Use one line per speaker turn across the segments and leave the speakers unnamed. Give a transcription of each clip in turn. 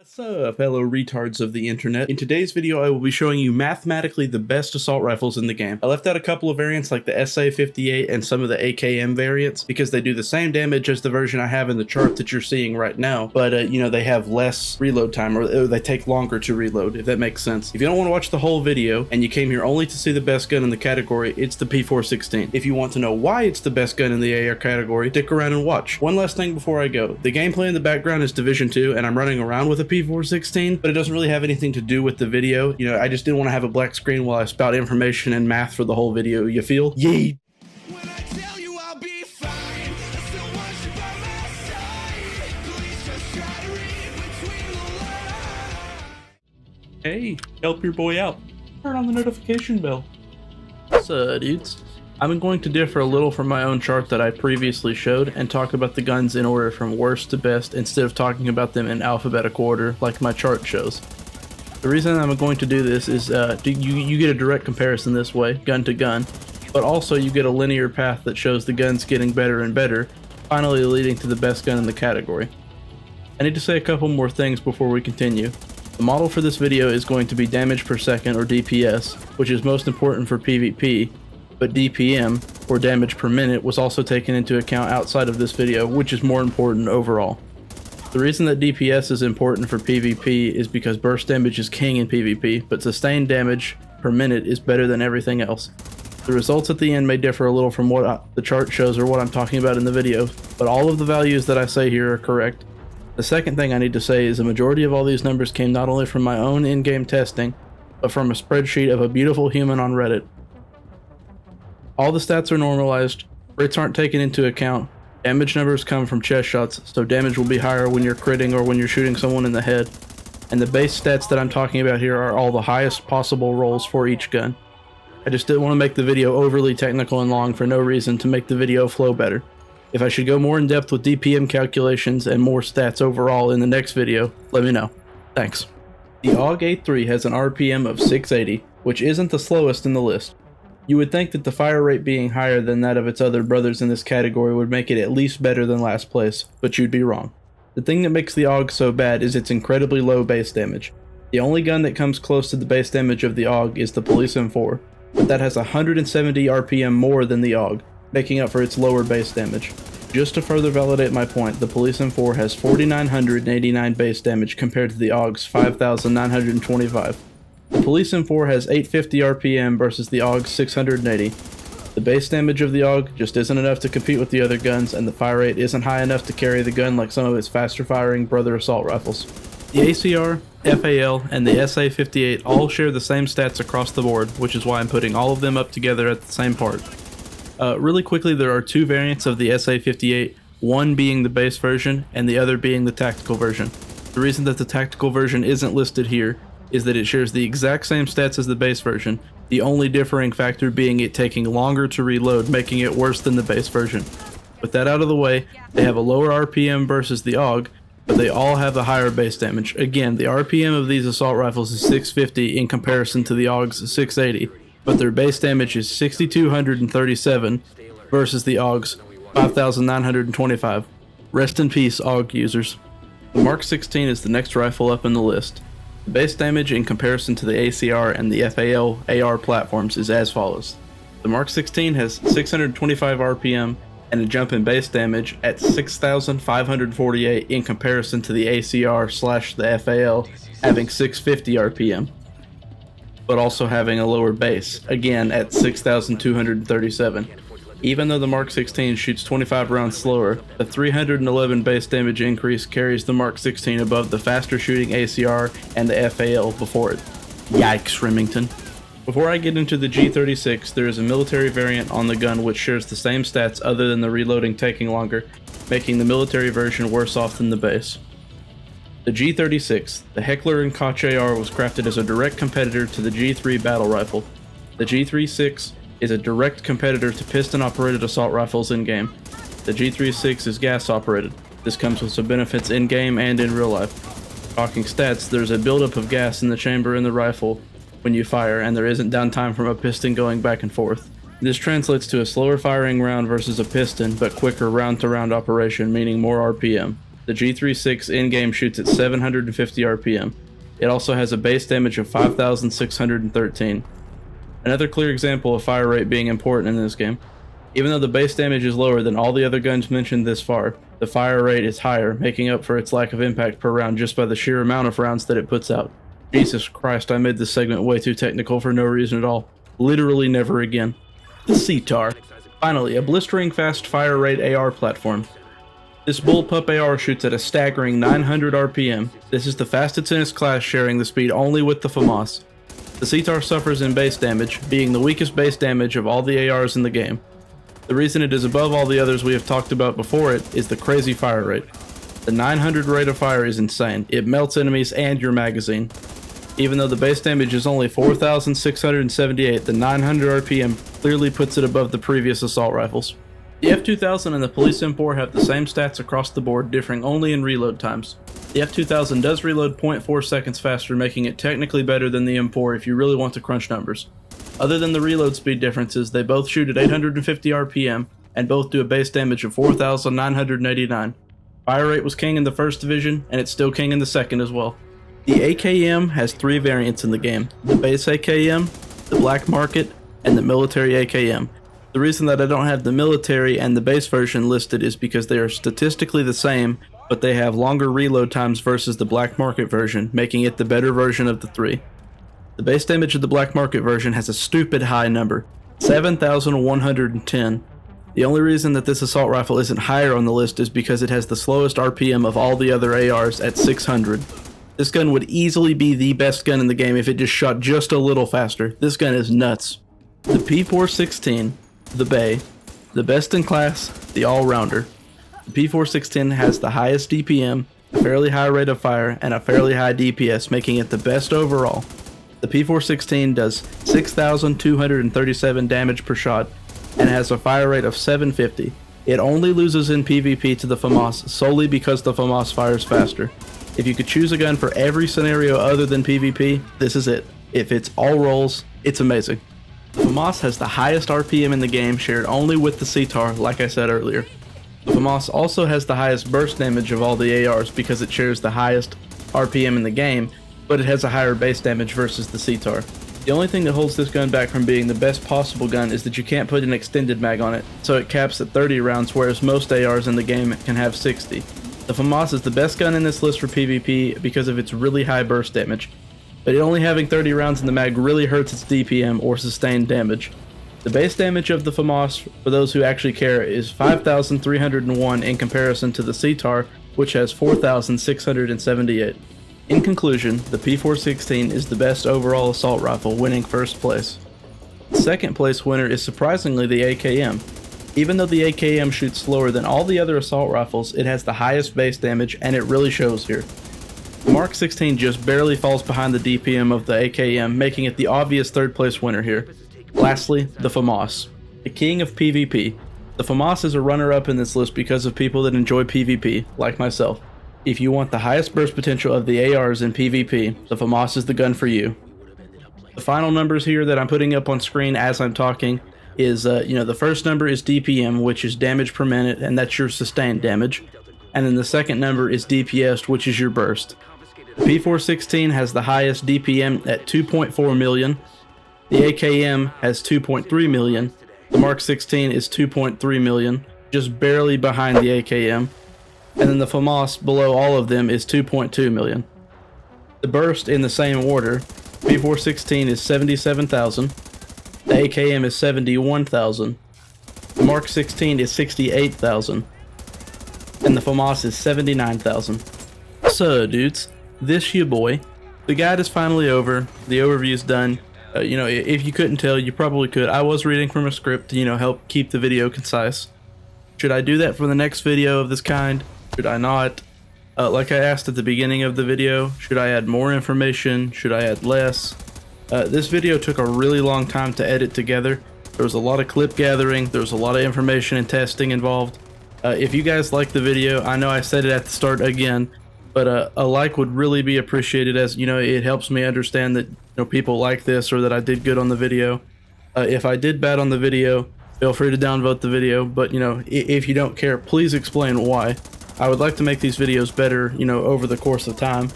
What's up, fellow retards of the internet? In today's video, I will be showing you mathematically the best assault rifles in the game. I left out a couple of variants like the SA-58 and some of the AKM variants because they do the same damage as the version I have in the chart that you're seeing right now, but you know, they have less reload time, or they take longer to reload, if that makes sense. If you don't want to watch the whole video and you came here only to see the best gun in the category, it's the P416. If you want to know why it's the best gun in the AR category, stick around and watch. One last thing before I go. The gameplay in the background is Division 2 and I'm running around with a P416, but it doesn't really have anything to do with the video. You know, I just didn't want to have a black screen while I spout information and math for the whole video, you feel? Yee! Hey, help your boy out. Turn on the notification bell. What's up, dudes? I'm going to differ a little from my own chart that I previously showed and talk about the guns in order from worst to best instead of talking about them in alphabetical order like my chart shows. The reason I'm going to do this is you get a direct comparison this way, gun to gun, but also you get a linear path that shows the guns getting better and better, finally leading to the best gun in the category. I need to say a couple more things before we continue. The model for this video is going to be damage per second, or DPS, which is most important for PvP, but DPM, or damage per minute, was also taken into account outside of this video, which is more important overall. The reason that DPS is important for PvP is because burst damage is king in PvP, but sustained damage per minute is better than everything else. The results at the end may differ a little from what the chart shows or what I'm talking about in the video, but all of the values that I say here are correct. The second thing I need to say is the majority of all these numbers came not only from my own in-game testing, but from a spreadsheet of a beautiful human on Reddit. All the stats are normalized, crits aren't taken into account, damage numbers come from chest shots, so damage will be higher when you're critting or when you're shooting someone in the head, and the base stats that I'm talking about here are all the highest possible rolls for each gun. I just didn't want to make the video overly technical and long for no reason to make the video flow better. If I should go more in depth with DPM calculations and more stats overall in the next video, let me know. Thanks. The AUG A3 has an RPM of 680, which isn't the slowest in the list. You would think that the fire rate being higher than that of its other brothers in this category would make it at least better than last place, but you'd be wrong. The thing that makes the AUG so bad is its incredibly low base damage. The only gun that comes close to the base damage of the AUG is the Police M4, but that has 170 RPM more than the AUG, making up for its lower base damage. Just to further validate my point, the Police M4 has 4,989 base damage compared to the AUG's 5,925. The Police M4 has 850 RPM versus the AUG's 680. The base damage of the AUG just isn't enough to compete with the other guns, and the fire rate isn't high enough to carry the gun like some of its faster firing brother assault rifles. The ACR, FAL, and the SA-58 all share the same stats across the board, which is why I'm putting all of them up together at the same part. Really quickly, there are two variants of the SA-58, one being the base version and the other being the tactical version. The reason that the tactical version isn't listed here is that it shares the exact same stats as the base version, the only differing factor being it taking longer to reload, making it worse than the base version. With that out of the way, they have a lower RPM versus the AUG, but they all have a higher base damage. Again, the RPM of these assault rifles is 650 in comparison to the AUG's 680, but their base damage is 6,237 versus the AUG's 5,925. Rest in peace, AUG users. The Mark 16 is the next rifle up in the list. The base damage in comparison to the ACR and the FAL AR platforms is as follows. The Mark 16 has 625 RPM and a jump in base damage at 6,548 in comparison to the ACR/the FAL having 650 RPM, but also having a lower base, again at 6,237. Even though the Mark 16 shoots 25 rounds slower, the 311 base damage increase carries the Mark 16 above the faster shooting ACR and the FAL before it. Yikes, Remington. Before I get into the G36, there is a military variant on the gun which shares the same stats other than the reloading taking longer, making the military version worse off than the base. The G36, the Heckler & Koch AR, was crafted as a direct competitor to the G3 battle rifle. The G36 is a direct competitor to piston-operated assault rifles in-game. The G36 is gas-operated. This comes with some benefits in-game and in real life. Talking stats, there's a buildup of gas in the chamber in the rifle when you fire, and there isn't downtime from a piston going back and forth. This translates to a slower firing round versus a piston, but quicker round-to-round operation, meaning more RPM. The G36 in-game shoots at 750 RPM. It also has a base damage of 5,613. Another clear example of fire rate being important in this game. Even though the base damage is lower than all the other guns mentioned this far, the fire rate is higher, making up for its lack of impact per round just by the sheer amount of rounds that it puts out. Jesus Christ, I made this segment way too technical for no reason at all. Literally never again. The CTAR. Finally, a blistering fast fire rate AR platform. This bullpup AR shoots at a staggering 900 RPM. This is the fastest in its class, sharing the speed only with the FAMAS. The CTAR suffers in base damage, being the weakest base damage of all the ARs in the game. The reason it is above all the others we have talked about before it is the crazy fire rate. The 900 rate of fire is insane. It melts enemies and your magazine. Even though the base damage is only 4,678, the 900 RPM clearly puts it above the previous assault rifles. The F2000 and the Police M4 have the same stats across the board, differing only in reload times. The F2000 does reload 0.4 seconds faster, making it technically better than the M4 if you really want to crunch numbers. Other than the reload speed differences, they both shoot at 850 RPM, and both do a base damage of 4,989. Fire rate was king in the first division, and it's still king in the second as well. The AKM has 3 variants in the game: the base AKM, the black market, and the military AKM. The reason that I don't have the military and the base version listed is because they are statistically the same, but they have longer reload times versus the black market version, making it the better version of the 3. The base damage of the black market version has a stupid high number, 7,110. The only reason that this assault rifle isn't higher on the list is because it has the slowest RPM of all the other ARs at 600. This gun would easily be the best gun in the game if it just shot just a little faster. This gun is nuts. The P416, the Bay, the best in class, the all-rounder. The P416 has the highest DPM, a fairly high rate of fire, and a fairly high DPS, making it the best overall. The P416 does 6,237 damage per shot and has a fire rate of 750. It only loses in PvP to the FAMAS solely because the FAMAS fires faster. If you could choose a gun for every scenario other than PvP, this is it. If it's all rolls, it's amazing. The FAMAS has the highest RPM in the game, shared only with the CTAR, like I said earlier. The FAMAS also has the highest burst damage of all the ARs because it shares the highest RPM in the game, but it has a higher base damage versus the CTAR. The only thing that holds this gun back from being the best possible gun is that you can't put an extended mag on it, so it caps at 30 rounds, whereas most ARs in the game can have 60. The FAMAS is the best gun in this list for PvP because of its really high burst damage, but it only having 30 rounds in the mag really hurts its DPM or sustained damage. The base damage of the FAMAS, for those who actually care, is 5,301 in comparison to the CTAR, which has 4,678. In conclusion, the P416 is the best overall assault rifle, winning first place. The second place winner is surprisingly the AKM. Even though the AKM shoots slower than all the other assault rifles, it has the highest base damage, and it really shows here. The Mark 16 just barely falls behind the DPM of the AKM, making it the obvious third place winner here. Lastly, the FAMAS, the king of PvP. The FAMAS is a runner-up in this list because of people that enjoy PvP, like myself. If you want the highest burst potential of the ARs in PvP, the FAMAS is the gun for you. The final numbers here that I'm putting up on screen as I'm talking is, the first number is DPM, which is damage per minute, and that's your sustained damage. And then the second number is DPS, which is your burst. The P416 has the highest DPM at 2.4 million. The AKM has 2.3 million. The Mark 16 is 2.3 million, just barely behind the AKM. And then the FAMAS below all of them is 2.2 million. The burst in the same order, P416 is 77,000. The AKM is 71,000. The Mark 16 is 68,000. And the FAMAS is 79,000. So, dudes, this you boy. The guide is finally over. The overview's done. If you couldn't tell, you probably could. I was reading from a script to, help keep the video concise. Should I do that for the next video of this kind? Should I not? Like I asked at the beginning of the video, should I add more information? Should I add less? This video took a really long time to edit together. There was a lot of clip gathering, there was a lot of information and testing involved. If you guys like the video, I know I said it at the start again, but a like would really be appreciated, as it helps me understand that people like this, or that I did good on the video. If I did bad on the video, feel free to downvote the video, but if you don't care, please explain why. I would like to make these videos better, you know, over the course of time.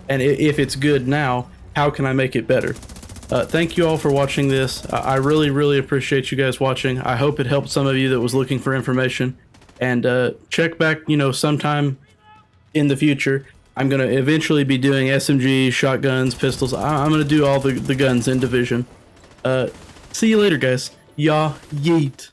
And if it's good now, how can I make it better? Thank you all for watching this. I really, really appreciate you guys watching. I hope it helped some of you that was looking for information. And check back, you know, sometime in the future. I'm going to eventually be doing SMGs, shotguns, pistols. I'm going to do all the guns in Division. See you later, guys. Yeet.